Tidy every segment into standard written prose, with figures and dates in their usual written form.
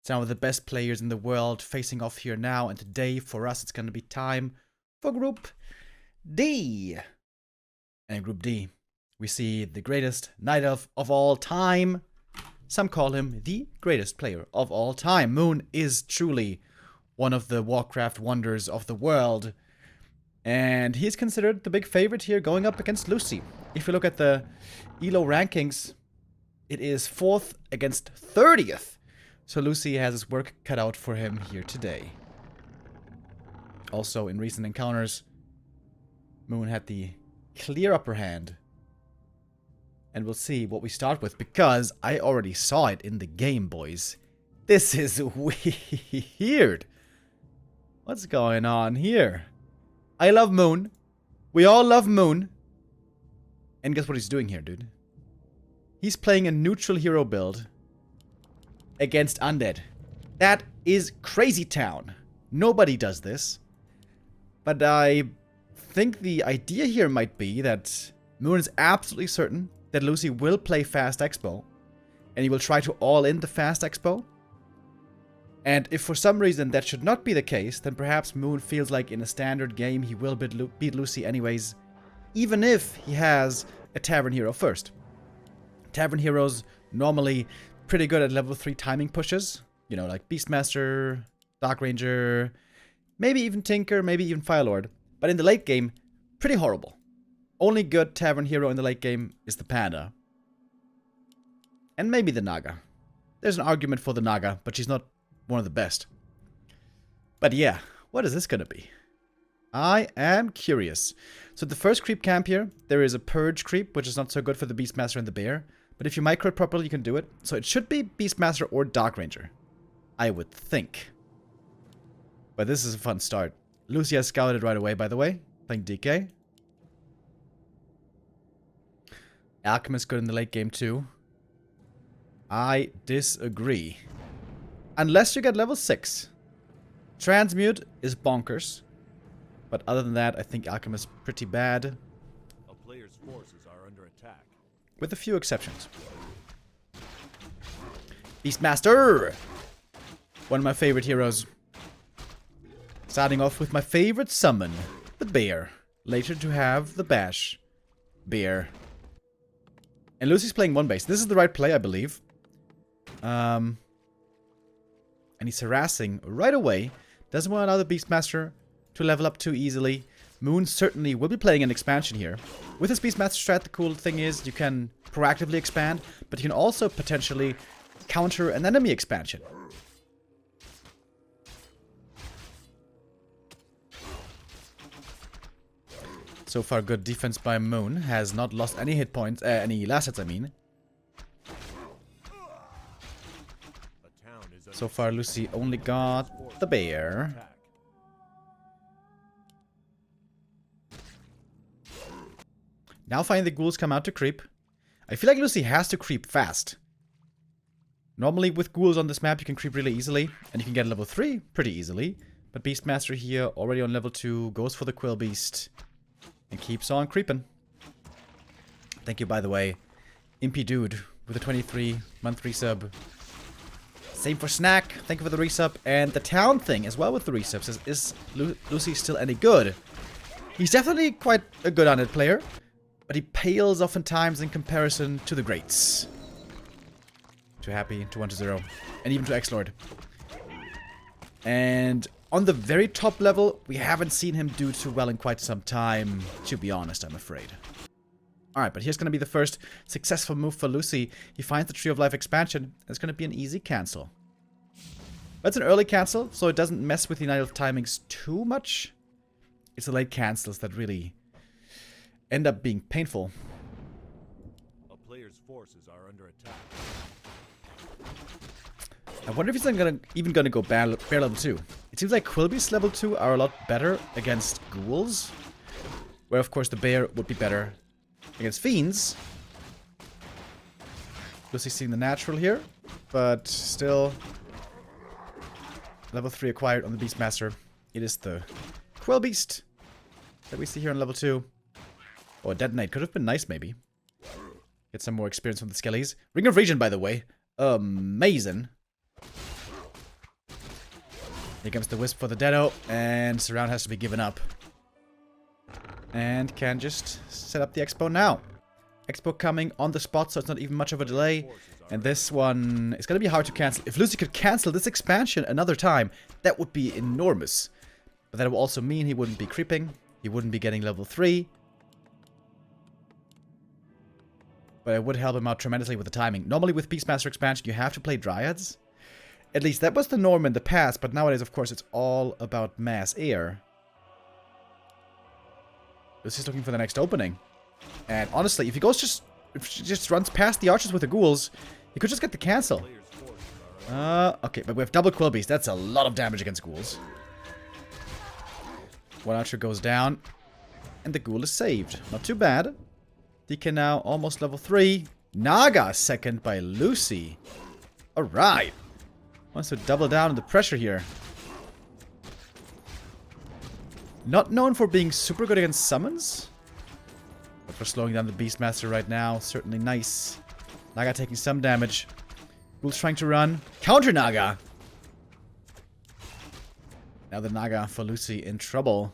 Some of the best players in the world facing off here now, and today for us it's going to be time for Group D. And in Group D, we see the greatest Night Elf of all time. Some call him the greatest player of all time. Moon is truly one of the Warcraft wonders of the world. And he's considered the big favorite here going up against Lucy. If you look at the ELO rankings, it is 4th against 30th. So Lucy has his work cut out for him here today. Also, in recent encounters, Moon had the clear upper hand. And we'll see what we start with, because I already saw it in the game, boys. This is weird. What's going on here? I love Moon. We all love Moon. And guess what he's doing here, dude? He's playing a neutral hero build against Undead. That is crazy town. Nobody does this. But I think the idea here might be that Moon is absolutely certain that Lucy will play Fast Expo, and he will try to all-in the Fast Expo. And if for some reason that should not be the case, then perhaps Moon feels like in a standard game he will beat Lucy anyways, even if he has a Tavern Hero first. Tavern Heroes normally pretty good at level 3 timing pushes, you know, like Beastmaster, Dark Ranger, maybe even Tinker, maybe even Firelord. But in the late game, pretty horrible. Only good Tavern Hero in the late game is the Panda. And maybe the Naga. There's an argument for the Naga, but she's not one of the best. But yeah, what is this gonna be? I am curious. So the first creep camp here, there is a Purge creep, which is not so good for the Beastmaster and the Bear. But if you micro it properly, you can do it. So it should be Beastmaster or Dark Ranger, I would think. But this is a fun start. Lucy has scouted right away, by the way. Thank DK. Alchemist good in the late game too. I disagree. Unless you get level 6. Transmute is bonkers. But other than that, I think Alchemist is pretty bad. A player's forces are under attack. With a few exceptions. Beastmaster! One of my favorite heroes. Starting off with my favorite summon, the Bear. Later to have the Bash. Bear. And Lucy's playing one base. This is the right play, I believe. And he's harassing right away. Doesn't want another Beastmaster to level up too easily. Moon certainly will be playing an expansion here. With his Beastmaster strat, the cool thing is you can proactively expand, but you can also potentially counter an enemy expansion. So far, good defense by Moon. Has not lost any hit points, any last hits, I mean. So far, Lucy only got the Bear. Now finally the ghouls come out to creep. I feel like Lucy has to creep fast. Normally with ghouls on this map you can creep really easily, and you can get level 3 pretty easily. But Beastmaster here, already on level 2, goes for the Quill Beast. And keeps on creeping. Thank you, by the way, Impy Dude, with a 23-month resub. Same for Snack, thank you for the resub. And the town thing as well with the resub says, is Lucy still any good? He's definitely quite a good Undead player, but he pales oftentimes in comparison to the greats. To Happy, to 1-0, and even to X-Lord. And on the very top level, we haven't seen him do too well in quite some time, to be honest, I'm afraid. Alright, but here's going to be the first successful move for Lucy. He finds the Tree of Life expansion. It's going to be an easy cancel. But it's an early cancel, so it doesn't mess with the Night Elf timings too much. It's the late cancels that really end up being painful. A player's forces are under attack. I wonder if he's even gonna go bear level 2. It seems like Quillbeasts level 2 are a lot better against ghouls. Where of course the bear would be better against fiends. Lucy's seeing the natural here, but still level 3 acquired on the Beastmaster. It is the Quillbeast that we see here on level 2. Oh, Detonate could have been nice maybe. Get some more experience from the Skellies. Ring of Region, by the way. Amazing. Here comes the Wisp for the Deado, and Surround has to be given up. And can just set up the Expo now. Expo coming on the spot, so it's not even much of a delay. And this one is going to be hard to cancel. If Lucy could cancel this expansion another time, that would be enormous. But that would also mean he wouldn't be creeping. He wouldn't be getting level 3. But it would help him out tremendously with the timing. Normally with Beastmaster expansion, you have to play Dryads. At least that was the norm in the past, but nowadays, of course, it's all about mass air. Lucy's looking for the next opening. And honestly, if he just runs past the archers with the ghouls, he could just get the cancel. Okay, but we have double Quilbeast. That's a lot of damage against ghouls. One archer goes down, and the ghoul is saved. Not too bad. DK now almost level 3. Naga second by Lucy. Alright. Wants to double down on the pressure here. Not known for being super good against summons. But for slowing down the Beastmaster right now, certainly nice. Naga taking some damage. Ghoul's trying to run. Counter Naga! Now the Naga for Lucy in trouble.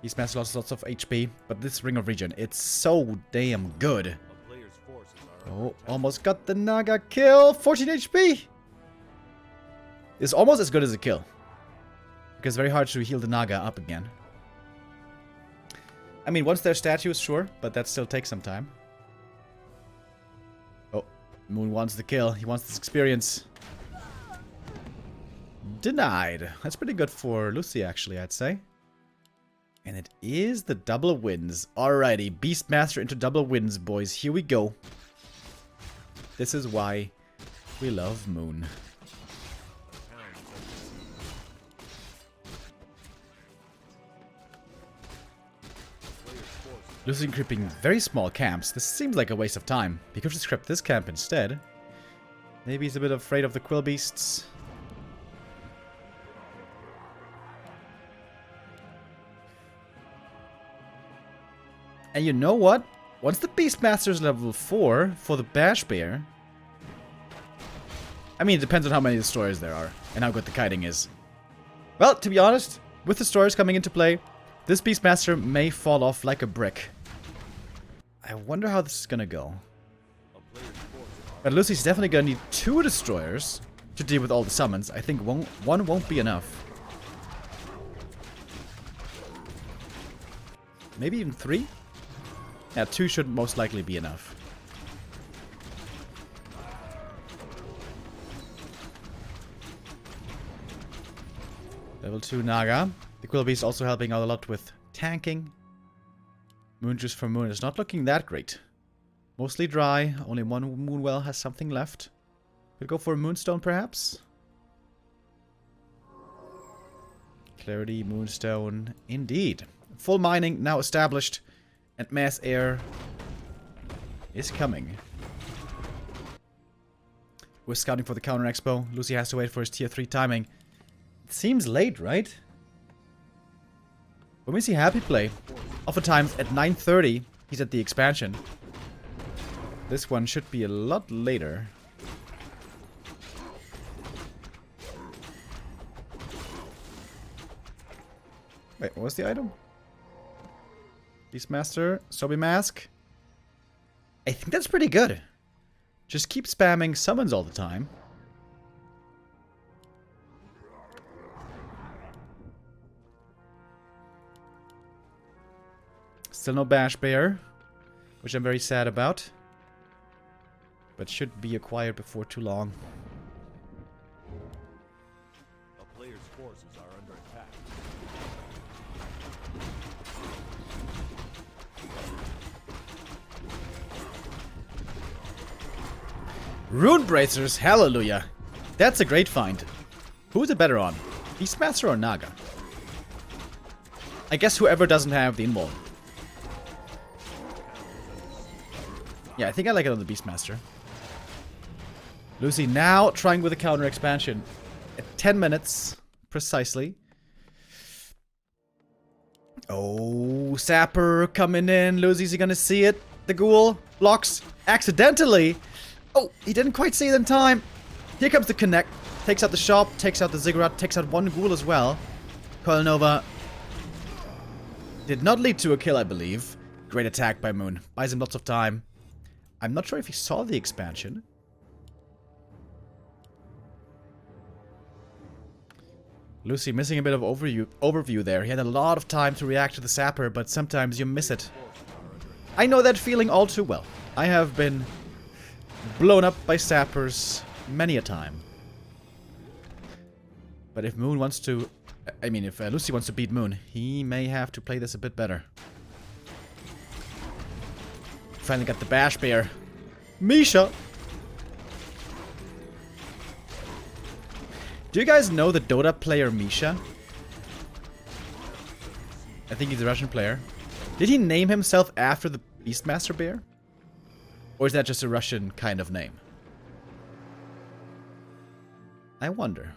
Beastmaster lost lots of HP, but this Ring of Regen, it's so damn good. Oh, almost got the Naga kill. 14 HP! It's almost as good as a kill. Because it's very hard to heal the Naga up again. I mean, once there's statues, sure, but that still takes some time. Oh, Moon wants the kill. He wants this experience. Denied. That's pretty good for Lucy, actually, I'd say. And it is the double wins. Alrighty, Beastmaster into double wins, boys. Here we go. This is why we love Moon. Lucy creeping very small camps. This seems like a waste of time. He could just creep this camp instead. Maybe he's a bit afraid of the Quillbeasts. And you know what? Once the Beastmaster's level 4 for the Bash Bear... I mean, it depends on how many destroyers there are and how good the kiting is. Well, to be honest, with the destroyers coming into play, this Beastmaster may fall off like a brick. I wonder how this is gonna go. But Lucy's definitely gonna need 2 destroyers to deal with all the summons. I think one won't be enough. Maybe even 3? Yeah, 2 should most likely be enough. Level 2 Naga. The Quillbeast also helping out a lot with tanking. Moon Juice for Moon is not looking that great. Mostly dry. Only one Moonwell has something left. Could go for a Moonstone, perhaps? Clarity, Moonstone. Indeed. Full mining now established. And mass air is coming. We're scouting for the counter expo. Lucy has to wait for his tier 3 timing. It seems late, right? When we see Happy play, oftentimes at 9:30, he's at the expansion. This one should be a lot later. Wait, what was the item? Beastmaster, Sobi Mask. I think that's pretty good. Just keep spamming summons all the time. Still no Bash Bear, which I'm very sad about. But should be acquired before too long. A player's forces are under attack. Rune Bracers, hallelujah. That's a great find. Who's it better on? Beastmaster or Naga? I guess whoever doesn't have the invuln. Yeah, I think I like it on the Beastmaster. Lucy now trying with a counter expansion. At 10 minutes, precisely. Oh, Sapper coming in. Lucy's gonna see it. The ghoul blocks accidentally. Oh, he didn't quite see it in time. Here comes the connect. Takes out the shop, takes out the ziggurat, takes out one ghoul as well. Coil Nova did not lead to a kill, I believe. Great attack by Moon. Buys him lots of time. I'm not sure if he saw the expansion. Lucy missing a bit of overview there. He had a lot of time to react to the sapper, but sometimes you miss it. I know that feeling all too well. I have been blown up by sappers many a time. But if Moon wants to... I mean, if Lucy wants to beat Moon, he may have to play this a bit better. Finally got the bash bear. Misha! Do you guys know the Dota player Misha? I think he's a Russian player. Did he name himself after the Beastmaster bear? Or is that just a Russian kind of name? I wonder.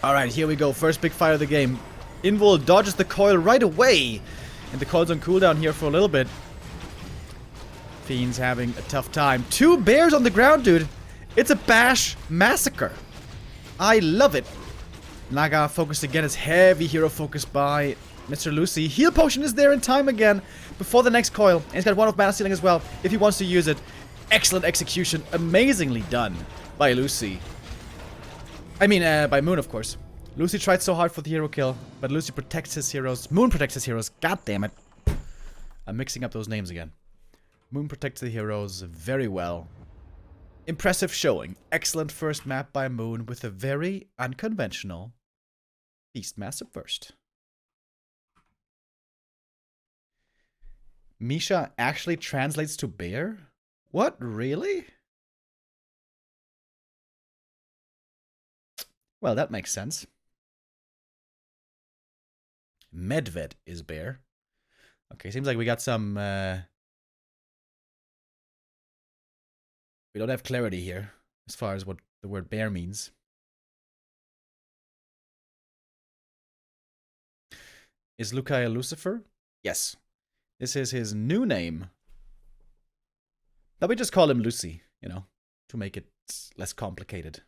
Alright, here we go. First big fight of the game. Invul dodges the coil right away. And the coil's on cooldown here for a little bit. Fiend's having a tough time. 2 bears on the ground, dude. It's a bash massacre. I love it. Naga focused again. Is heavy hero focus by Mr. Lucy. Heal potion is there in time again before the next coil. And he's got one of mana stealing as well if he wants to use it. Excellent execution. Amazingly done by Lucy. I mean, by Moon, of course. Lucy tried so hard for the hero kill, but Lucy protects his heroes. Moon protects his heroes. God damn it. I'm mixing up those names again. Moon protects the heroes very well. Impressive showing. Excellent first map by Moon with a very unconventional Beastmaster first. Misha actually translates to bear? What? Really? Well, that makes sense. Medved is bear. Okay, seems like we got some... we don't have clarity here as far as what the word bear means. Is LuChaeL Lucifer? Yes. This is his new name. But we just call him Lucy, you know, to make it less complicated.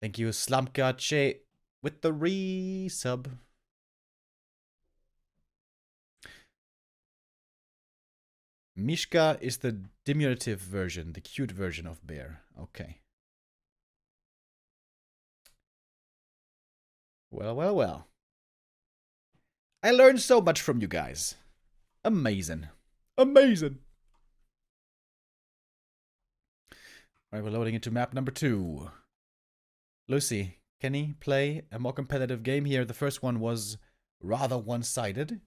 Thank you, Slumka with the resub. Mishka is the diminutive version, the cute version of bear. Okay. Well, well, well. I learned so much from you guys. Amazing. Amazing. Alright, we're loading into map number 2. Lucy, can he play a more competitive game here? The first one was rather one-sided.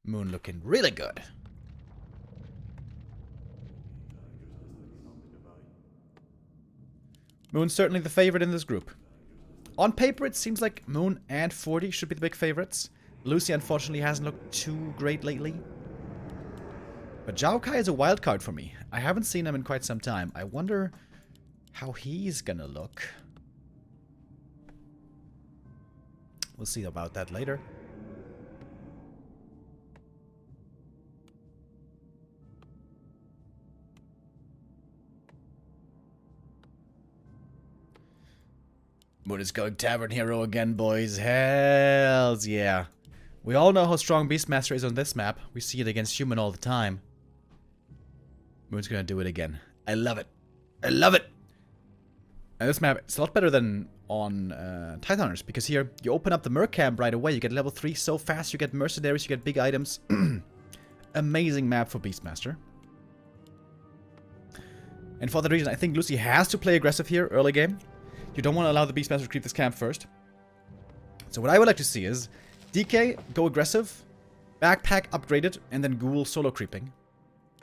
Moon looking really good. Moon's certainly the favorite in this group. On paper, it seems like Moon and 40 should be the big favorites. Lucy, unfortunately, hasn't looked too great lately. But Zhao Kai is a wild card for me. I haven't seen him in quite some time. I wonder how he's gonna look. We'll see about that later. Moon is going Tavern Hero again, boys. Hells yeah. We all know how strong Beastmaster is on this map. We see it against Human all the time. Moon's gonna do it again. I love it. I love it! And this map, it's a lot better than on Titaners, because here, you open up the Merc Camp right away. You get level 3 so fast, you get mercenaries, you get big items. Amazing map for Beastmaster. And for that reason, I think Lucy has to play aggressive here, early game. You don't want to allow the Beastmaster to creep this camp first. So what I would like to see is DK, go aggressive, backpack upgraded, and then Ghoul solo creeping.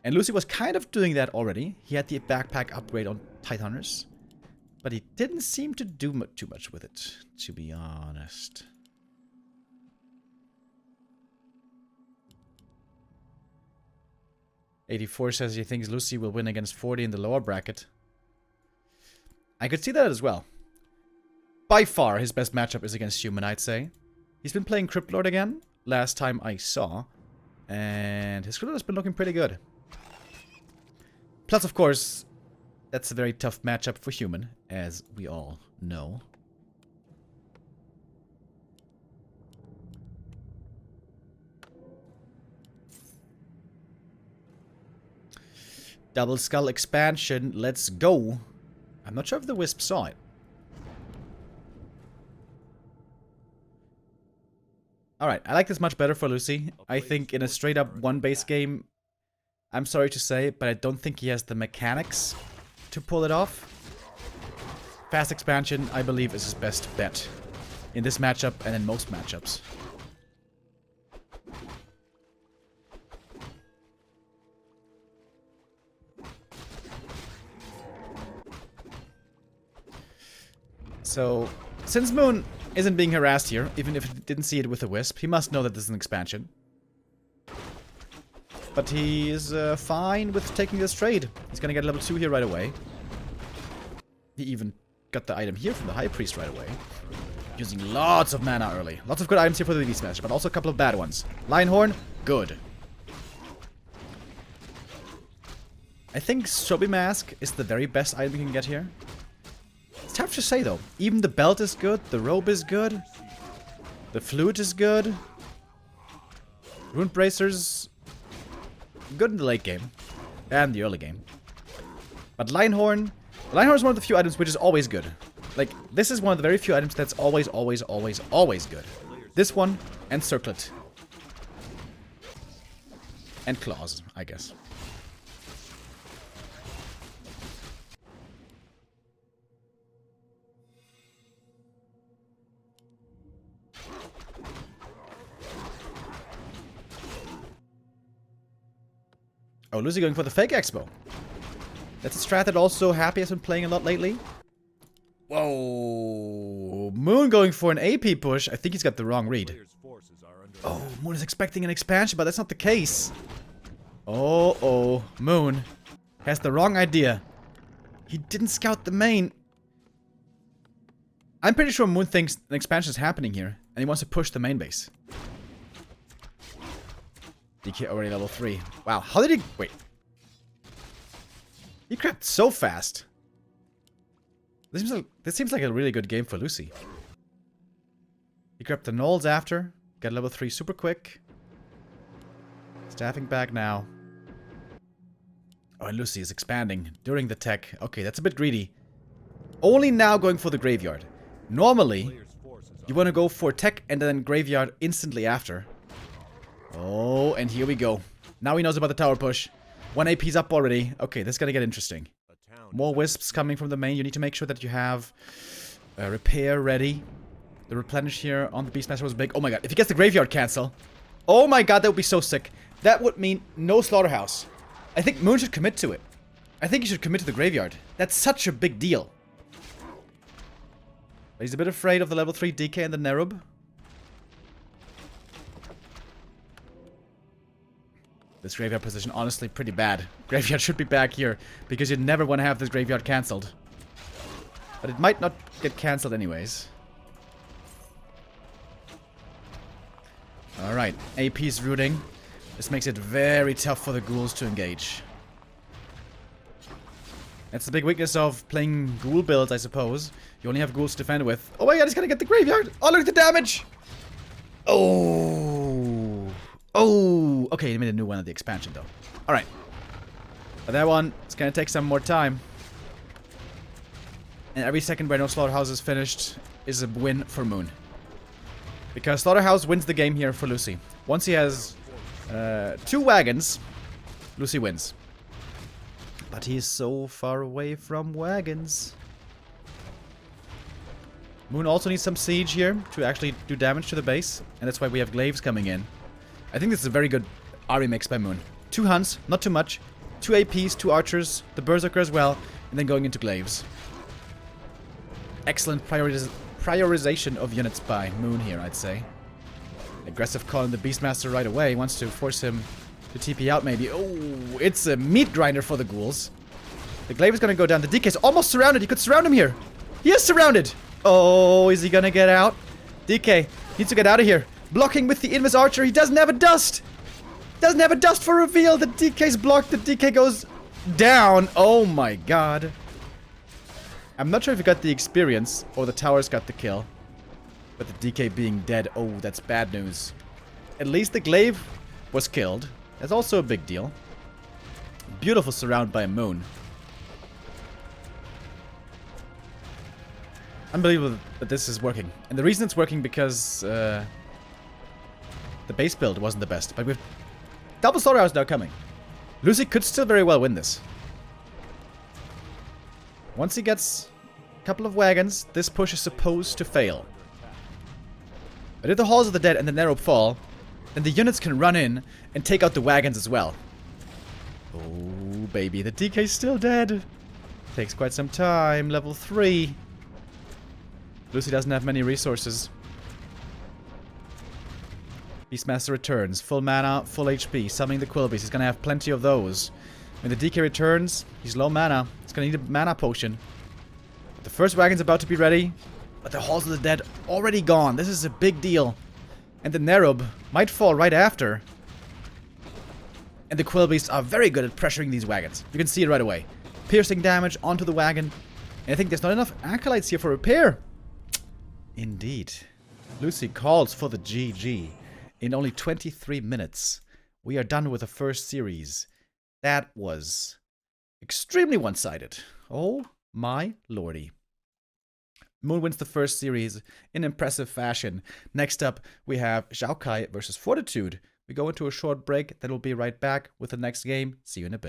And Lucy was kind of doing that already. He had the backpack upgrade on Titaners. But he didn't seem to do too much with it, to be honest. '84 says he thinks Lucy will win against 40 in the lower bracket. I could see that as well. By far, his best matchup is against Human, I'd say. He's been playing Crypt Lord again. last time I saw. And his script has been looking pretty good. Plus, of course, that's a very tough matchup for human, as we all know. Double Skull expansion, let's go. I'm not sure if the Wisp saw it. Alright, I like this much better for Lucy. I think in a straight up one base game, I'm sorry to say, but I don't think he has the mechanics to pull it off. Fast expansion, I believe, is his best bet in this matchup and in most matchups. So, since Moon isn't being harassed here, even if he didn't see it with a Wisp, he must know that this is an expansion. But he is fine with taking this trade. He's gonna get level 2 here right away. He even got the item here from the High Priest right away. Using lots of mana early. Lots of good items here for the Beast Master, but also a couple of bad ones. Lionhorn, good. I think Shobi Mask is the very best item you can get here. It's tough to say though. Even the belt is good, the robe is good, the flute is good. Rune Bracers, good in the late game and the early game. But Lionhorn is one of the few items which is always good. Like, this is one of the very few items that's always good. This one and Circlet. And Claws, I guess. Oh, Lucy going for the fake expo. That's a strat that also Happy has been playing a lot lately. Whoa. Moon going for an AP push. I think he's got the wrong read. Oh, Moon is expecting an expansion, but that's not the case. Oh. Moon has the wrong idea. He didn't scout the main. I'm pretty sure Moon thinks an expansion is happening here, and he wants to push the main base. DK already level 3. Wow, how did he... Wait. He crept so fast. This seems like a really good game for Lucy. He grabbed the Knolls after. Got level 3 super quick. Staffing back now. Oh, and Lucy is expanding during the tech. Okay, that's a bit greedy. Only now going for the graveyard. Normally, you want to go for tech and then graveyard instantly after. Oh, and here we go. Now he knows about the tower push. 1 AP's up already. Okay, this is gonna get interesting. More wisps coming from the main. You need to make sure that you have repair ready. The replenish here on the Beastmaster was big. Oh my god, if he gets the graveyard cancel. Oh my god, that would be so sick. That would mean no slaughterhouse. I think Moon should commit to it. I think he should commit to the graveyard. That's such a big deal. But he's a bit afraid of the level 3 DK and the Nerub. This graveyard position, honestly, pretty bad. Graveyard should be back here, because you never want to have this graveyard cancelled. But it might not get cancelled anyways. Alright, AP's rooting. This makes it very tough for the ghouls to engage. That's the big weakness of playing ghoul builds, I suppose. You only have ghouls to defend with. Oh my god, he's gonna get the graveyard! Oh, look at the damage! Oh! Oh! Okay, he made a new one at the expansion, though. Alright. But that one, it's gonna take some more time. And every second where no Slaughterhouse is finished is a win for Moon. Because Slaughterhouse wins the game here for Lucy. Once he has 2 wagons, Lucy wins. But he's so far away from wagons. Moon also needs some siege here to actually do damage to the base. And that's why we have glaives coming in. I think this is a very good army mix by Moon. 2 hunts, not too much. 2 APs, 2 archers, the berserker as well, and then going into glaives. Excellent prioritization of units by Moon here, I'd say. Aggressive call on the Beastmaster right away. Wants to force him to TP out maybe. Oh, it's a meat grinder for the ghouls. The glaive is going to go down. The DK is almost surrounded. He could surround him here. He is surrounded. Oh, is he going to get out? DK needs to get out of here. Blocking with the Invis Archer. He doesn't have a dust. Doesn't have a dust for reveal. The DK's blocked. The DK goes down. Oh my god. I'm not sure if he got the experience or the towers got the kill. But the DK being dead, oh, that's bad news. At least the glaive was killed. That's also a big deal. Beautiful surround by a moon. Unbelievable that this is working. And the reason it's working because the base build wasn't the best. But with double slaughterhouse now coming, Lucy could still very well win this. Once he gets a couple of wagons, this push is supposed to fail. But if the Halls of the Dead and the Narrow fall, then the units can run in and take out the wagons as well. Oh, baby. The DK's still dead. Takes quite some time. Level 3. Lucy doesn't have many resources. Beastmaster returns. Full mana, full HP. Summoning the Quillbeast. He's going to have plenty of those. When the DK returns, he's low mana. He's going to need a mana potion. But the first wagon's about to be ready. But the Halls of the Dead already gone. This is a big deal. And the Nerub might fall right after. And the Quillbeasts are very good at pressuring these wagons. You can see it right away. Piercing damage onto the wagon. And I think there's not enough Acolytes here for repair. Indeed. Lucy calls for the GG. In only 23 minutes, we are done with the first series. That was extremely one-sided. Oh my lordy. Moon wins the first series in impressive fashion. Next up, we have Xiaokai versus Fortitude. We go into a short break, then we'll be right back with the next game. See you in a bit.